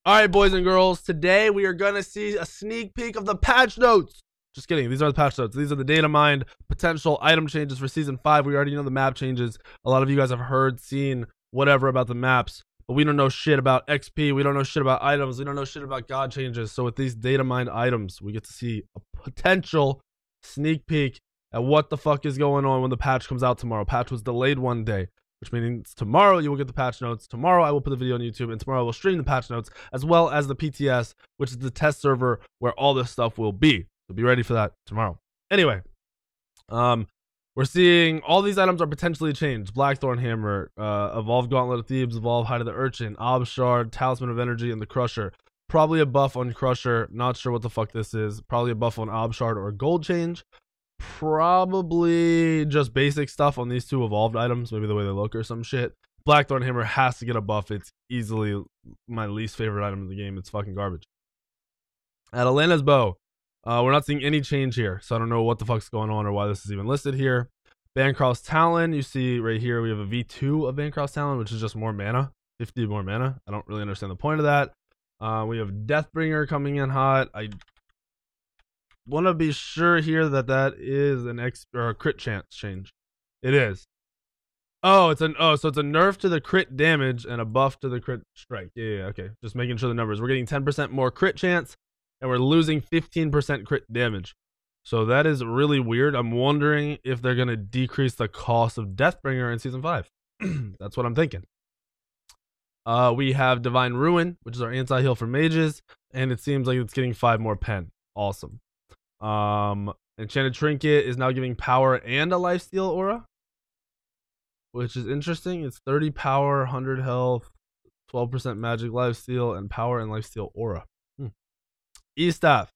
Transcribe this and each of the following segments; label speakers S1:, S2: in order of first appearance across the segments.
S1: All right, boys and girls, today we are going to see a sneak peek of the patch notes. Just kidding. These are the patch notes. These are the data mined potential item changes for Season 5. We already know the map changes. A lot of you guys have heard, seen, whatever about the maps, but we don't know shit about XP. We don't know shit about items. We don't know shit about god changes. So with these data mined items, we get to see a potential sneak peek at what the fuck is going on when the patch comes out tomorrow. Patch was delayed one day, which means tomorrow you will get the patch notes. Tomorrow I will put the video on YouTube, and tomorrow I will stream the patch notes as well as the PTS, which is the test server where all this stuff will be. So be ready for that tomorrow. Anyway, we're seeing all these items are potentially changed. Blackthorn Hammer, Evolved Gauntlet of Thieves, Evolved Hide of the Urchin, Ob Shard, Talisman of Energy, and the Crusher. Probably a buff on Crusher. Not sure what the fuck this is. Probably a buff on Ob Shard or a gold change. Probably just basic stuff on these two evolved items, maybe the way they look or some shit. Blackthorn Hammer has to get a buff. It's easily my least favorite item in the game. It's fucking garbage. Atalanta's Bow, we're not seeing any change here, so I don't know what the fuck's going on or why this is even listed here. Bancroft's Talon, you see right here we have a V2 of Bancroft's Talon, which is just more mana, 50 more mana. I don't really understand the point of that. We have Deathbringer coming in hot. I want to be sure here that that is an or a crit chance change. It is. Oh, so it's a nerf to the crit damage and a buff to the crit strike. Yeah, okay. Just making sure the numbers. We're getting 10% more crit chance, and we're losing 15% crit damage. So that is really weird. I'm wondering if they're gonna decrease the cost of Deathbringer in Season 5. That's what I'm thinking. We have Divine Ruin, which is our anti-heal for mages, and it seems like it's getting 5 more pen. Awesome. Enchanted Trinket is now giving power and a lifesteal aura, which is interesting. It's 30 power, 100 health, 12% magic lifesteal, and power and lifesteal aura. E-Staff.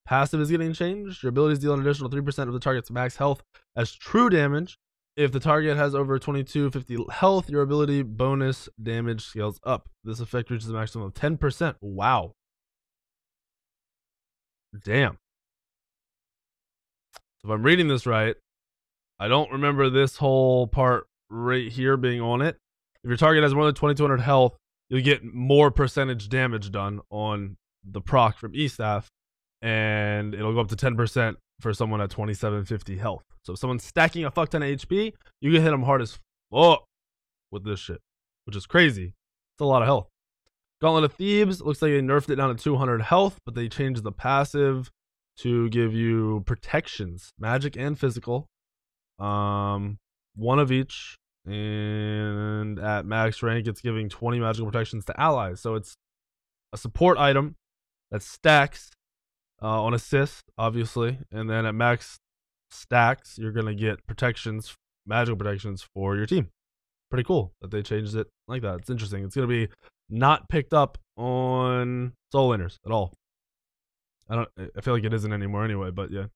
S1: Passive is getting changed. Your abilities deal an additional 3% of the target's max health as true damage. If the target has over 2250 health, your ability bonus damage scales up. This effect reaches a maximum of 10%. Wow. Damn. If I'm reading this right, I don't remember this whole part right here being on it. If your target has more than 2200 health, you'll get more percentage damage done on the proc from E-Staff, and it'll go up to 10% for someone at 2750 health. So if someone's stacking a fuck ton of HP, you can hit them hard as fuck with this shit, which is crazy. It's a lot of health. Gauntlet of Thieves, looks like they nerfed it down to 200 health, but they changed the passive to give you protections, magic and physical, one of each, and at max rank it's giving 20 magical protections to allies. So it's a support item that stacks on assist, obviously, and then at max stacks you're gonna get protections, magical protections for your team. Pretty cool that they changed it like that. It's interesting. It's gonna be not picked up on soul laners at all. I feel like it isn't anymore anyway, but yeah.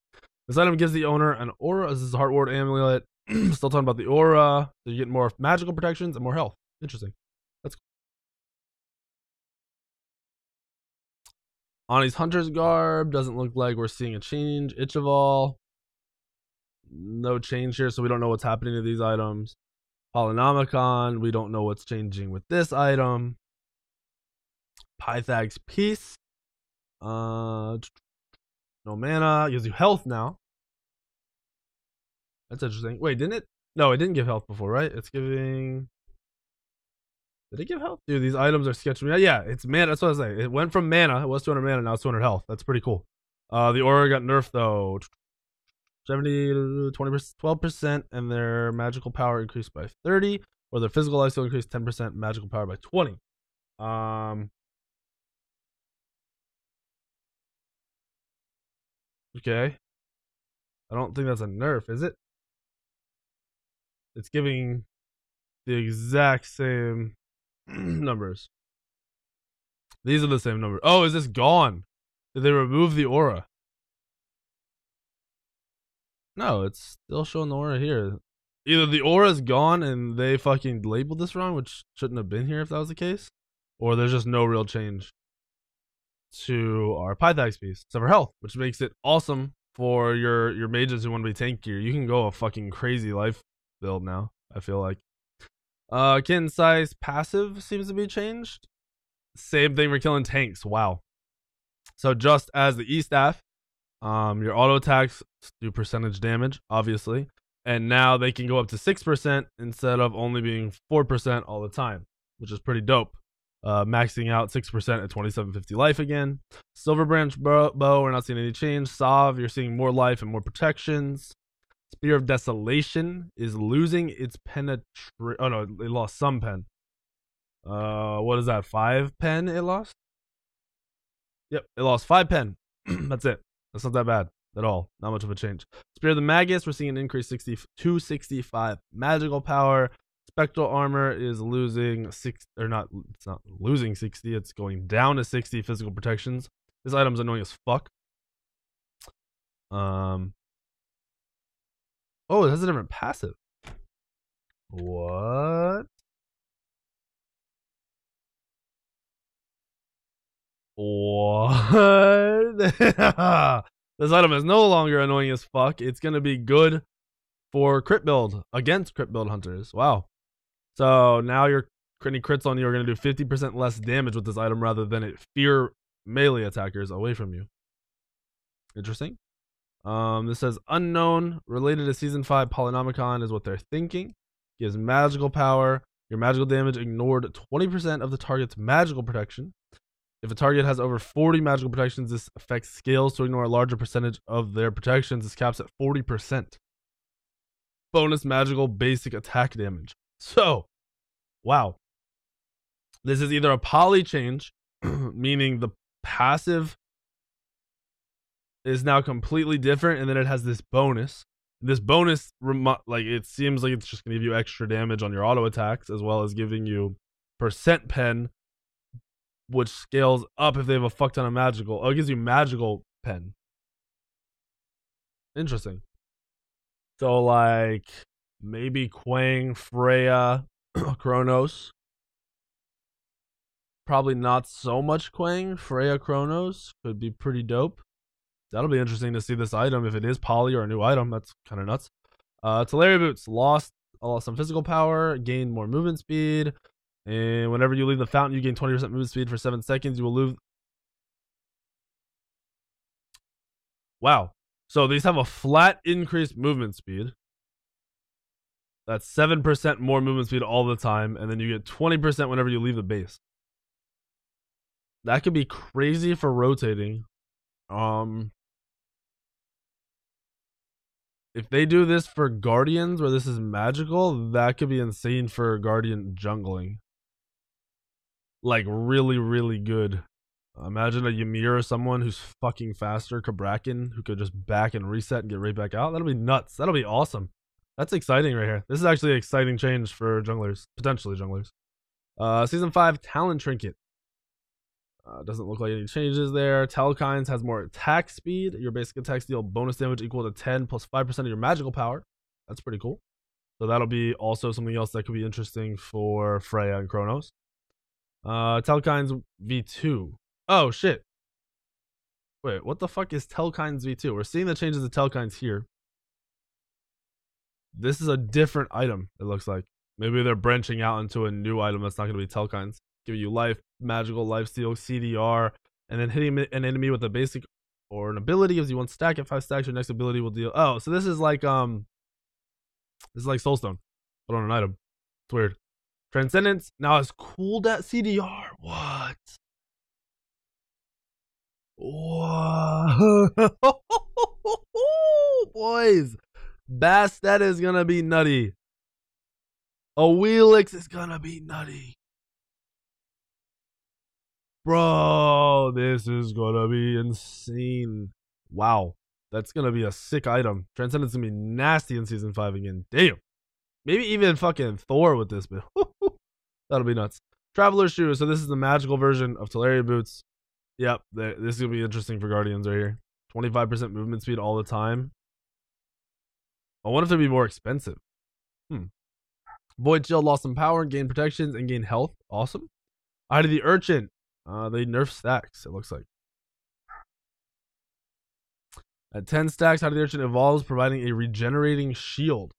S1: This item gives the owner an aura. This is a Heart Ward amulet. Still talking about the aura. So you get more magical protections and more health. Interesting. That's cool. Ani's Hunter's Garb. Doesn't look like we're seeing a change. Itch of All. No change here, so we don't know what's happening to these items. Polynomicon. We don't know what's changing with this item. Pythag's Peace. No mana. Gives you health now. That's interesting. Wait, didn't it? No, it didn't give health before, right? It's giving. Did it give health? Dude, these items are sketching me out. Yeah, it's mana. That's what I was saying. It went from mana. It was 200 mana. Now it's 200 health. That's pretty cool. The aura got nerfed though. 70 to 20%, 12%, and their magical power increased by 30, or their physical lifesteal increased 10%, magical power by 20. Okay. I don't think that's a nerf, is it? It's giving the exact same numbers. These are the same numbers. Oh, is this gone? Did they remove the aura? No, it's still showing the aura here. Either the aura's gone and they fucking labeled this wrong, which shouldn't have been here if that was the case, or there's just no real change to our Pythag's Piece, except for health, which makes it awesome for your mages who want to be tankier. You can go a fucking crazy life build now, I feel like. Kitten size passive seems to be changed. Same thing for killing tanks. Wow. So just as the E staff, your auto attacks do percentage damage, obviously, and now they can go up to 6% instead of only being 4% all the time, which is pretty dope. Maxing out 6% at 2750 life again. Silver Branch Bow, we're not seeing any change. Sav, you're seeing more life and more protections. Spear of Desolation is losing its oh no, it lost some pen. What is that? 5 pen it lost? Yep, it lost 5 pen. That's it. That's not that bad at all. Not much of a change. Spear of the Magus, we're seeing an increase 265 magical power. Spectral Armor is losing 6, or not, it's not losing 60, it's going down to 60 physical protections. This item's annoying as fuck. Oh, it has a different passive. What? What? This item is no longer annoying as fuck. It's going to be good for crit build against crit build hunters. Wow. So now your critting crits on you are going to do 50% less damage with this item rather than it fear melee attackers away from you. Interesting. This says unknown related to season 5 Polynomicon is what they're thinking. Gives magical power. Your magical damage ignored 20% of the target's magical protection. If a target has over 40 magical protections, this effect scales to ignore a larger percentage of their protections. This caps at 40%. Bonus magical basic attack damage. So, wow. This is either a poly change, meaning the passive is now completely different, and then it has this bonus. This bonus, like, it seems like it's just going to give you extra damage on your auto attacks, as well as giving you percent pen, which scales up if they have a fuck ton of magical. Oh, it gives you magical pen. Interesting. So, like, maybe Quang, Freya, Chronos. Probably not so much Quang. Freya, Chronos could be pretty dope. That'll be interesting to see this item if it is poly or a new item. That's kind of nuts. Tulare Boots lost some physical power, gained more movement speed, and whenever you leave the fountain, you gain 20% movement speed for 7 seconds. You will lose. Wow. So these have a flat increased movement speed. That's 7% more movement speed all the time, and then you get 20% whenever you leave the base. That could be crazy for rotating. If they do this for Guardians, where this is magical, that could be insane for Guardian jungling. Like, really, really good. Imagine a Ymir or someone who's fucking faster, Kabrakan, who could just back and reset and get right back out. That'll be nuts. That'll be awesome. That's exciting right here. This is actually an exciting change for junglers, potentially junglers. Season 5 Talent Trinket. Doesn't look like any changes there. Telekines has more attack speed. Your basic attacks deal bonus damage equal to 10 plus 5% of your magical power. That's pretty cool. So that'll be also something else that could be interesting for Freya and Chronos. Telekines V2. Oh, shit. Wait, what the fuck is Telekines V2? We're seeing the changes to Telekines here. This is a different item, it looks like. Maybe they're branching out into a new item that's not going to be Telekines. Giving you life, magical, lifesteal, CDR, and then hitting an enemy with a basic or an ability gives you 1 stack. At 5 stacks, your next ability will deal. Oh, so this is like Soulstone, but on an item. It's weird. Transcendence now has cooled at CDR. What? Whoa. Boys, Bastet is gonna be nutty. A Wheelix is gonna be nutty. Bro, this is gonna be insane. Wow. That's gonna be a sick item. Transcendence gonna be nasty in season 5 again. Damn. Maybe even fucking Thor with this, but that'll be nuts. Traveler's Shoe. So this is the magical version of Tulare Boots. Yep, this is gonna be interesting for Guardians right here. 25% movement speed all the time. I wonder if it'd be more expensive. Void Shield lost some power, gain protections, and gain health. Awesome. Eye of the Urchin. They nerf stacks, it looks like. At 10 stacks, Eye of the Urchin evolves, providing a regenerating shield.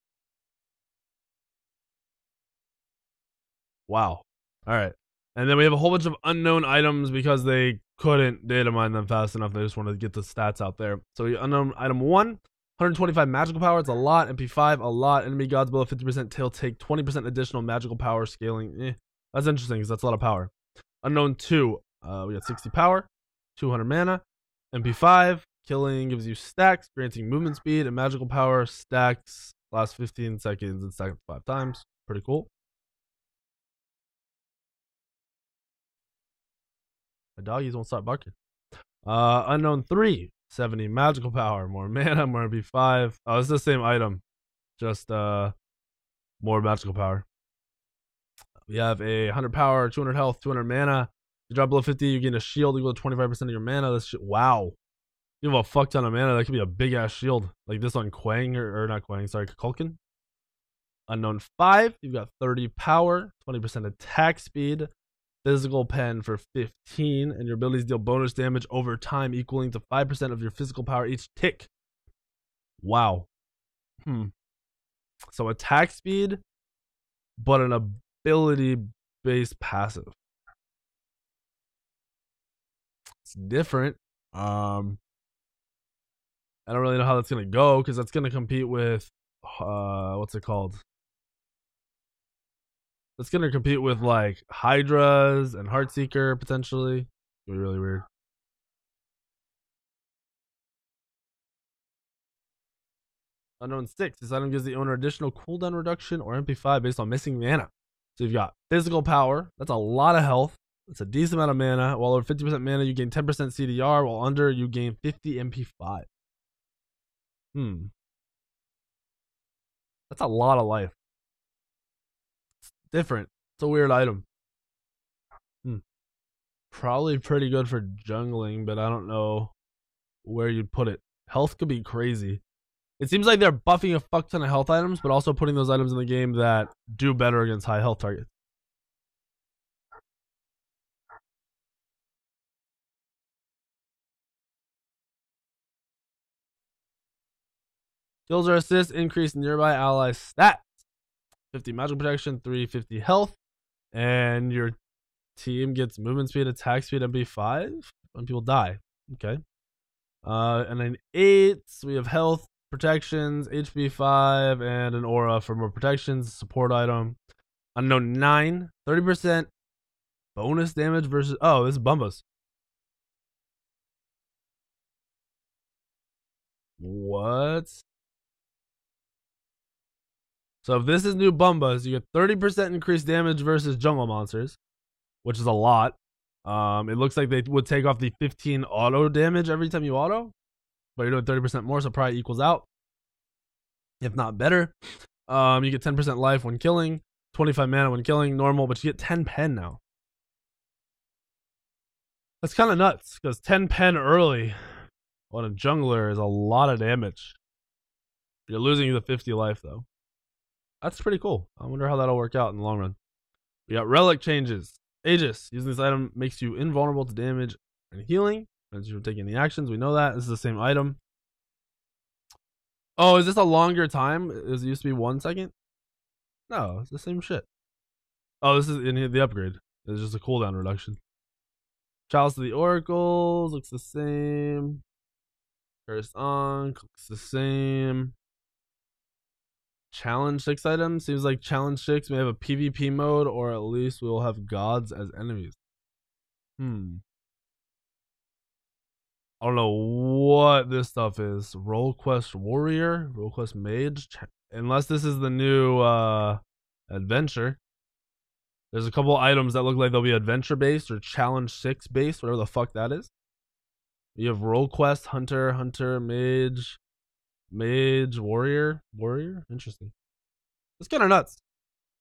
S1: Wow. All right. And then we have a whole bunch of unknown items because they couldn't data mine them fast enough. They just wanted to get the stats out there. So unknown item 1, 125 magical power. It's a lot. MP5, a lot. Enemy gods below 50% tail take 20% additional magical power scaling. That's interesting because that's a lot of power. Unknown 2, we got 60 power, 200 mana. MP5, killing gives you stacks, granting movement speed, and magical power stacks last 15 seconds and stack 5 times. Pretty cool. My doggies won't stop barking. Unknown 3, 70 magical power, more mana, more MP5. Oh, it's the same item, just more magical power. We have a 100 power, 200 health, 200 mana. You drop below 50, you gain a shield equal to 25% of your mana. This shit, wow. You have a fuck ton of mana. That could be a big ass shield. Like this on Quang, or not Quang, sorry, Kukulkan. Unknown 5, you've got 30 power, 20% attack speed, physical pen for 15, and your abilities deal bonus damage over time equaling to 5% of your physical power each tick. Wow. So attack speed, but an ability based passive. It's different. I don't really know how that's gonna go because that's gonna compete with what's it called? That's gonna compete with like Hydras and Heartseeker potentially. It'll be really weird. Unknown 6. This item gives the owner additional cooldown reduction or MP5 based on missing mana. So you've got physical power. That's a lot of health. It's a decent amount of mana. While over 50% mana, you gain 10% CDR. While under, you gain 50 MP5. That's a lot of life. It's different. It's a weird item. Probably pretty good for jungling, but I don't know where you'd put it. Health could be crazy. It seems like they're buffing a fuck ton of health items, but also putting those items in the game that do better against high health targets. Kills or assists increase nearby ally stats. 50 magical protection, 350 health, and your team gets movement speed, attack speed, MP5 when people die. Okay. And then 8, we have health, protections, HP 5, and an aura for more protections, support item. Unknown 9, 30% bonus damage versus, oh, this is Bumbas. What? So if this is new Bumbas, you get 30% increased damage versus jungle monsters, which is a lot. It looks like they would take off the 15 auto damage every time you auto, but you're doing 30% more, so probably equals out, if not better. You get 10% life when killing, 25 mana when killing, normal, but you get 10 pen now. That's kind of nuts, because 10 pen early on a jungler is a lot of damage. You're losing the 50 life, though. That's pretty cool. I wonder how that'll work out in the long run. We got relic changes. Aegis. Using this item makes you invulnerable to damage and healing. As you're taking the actions, we know that. This is the same item. Oh, is this a longer time? It used to be 1 second? No, it's the same shit. Oh, this is in the upgrade. It's just a cooldown reduction. Chalice of the Oracles looks the same. Cursed Ankh looks the same. Challenge 6 items. Seems like challenge 6 may have a PvP mode, or at least we'll have gods as enemies. I don't know what this stuff is. Roll Quest Warrior, Roll Quest Mage. Unless this is the new adventure. There's a couple items that look like they'll be adventure based or challenge 6 based, whatever the fuck that is. You have Roll Quest, Hunter, Mage, Warrior. Interesting. It's kind of nuts.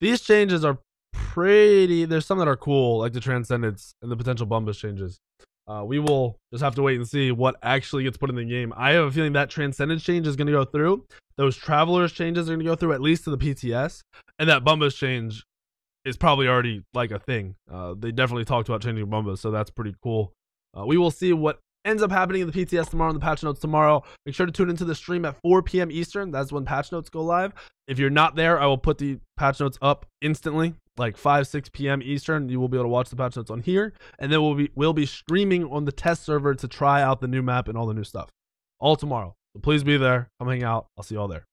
S1: These changes are pretty. There's some that are cool, like the Transcendence and the potential Bumbas changes. We will just have to wait and see what actually gets put in the game. I have a feeling that Transcendence change is going to go through. Those Travelers changes are going to go through at least to the PTS, and that Bumbas change is probably already like a thing. They definitely talked about changing Bumbas, so that's pretty cool. We will see what ends up happening in the PTS tomorrow and the patch notes tomorrow. Make sure to tune into the stream at 4 p.m. Eastern. That's when patch notes go live. If you're not there, I will put the patch notes up instantly. like 5-6 p.m. Eastern. You will be able to watch the patch notes on here, and then we'll be streaming on the test server to try out the new map and all the new stuff all tomorrow. So please be there. Come hang out. I'll see you all there.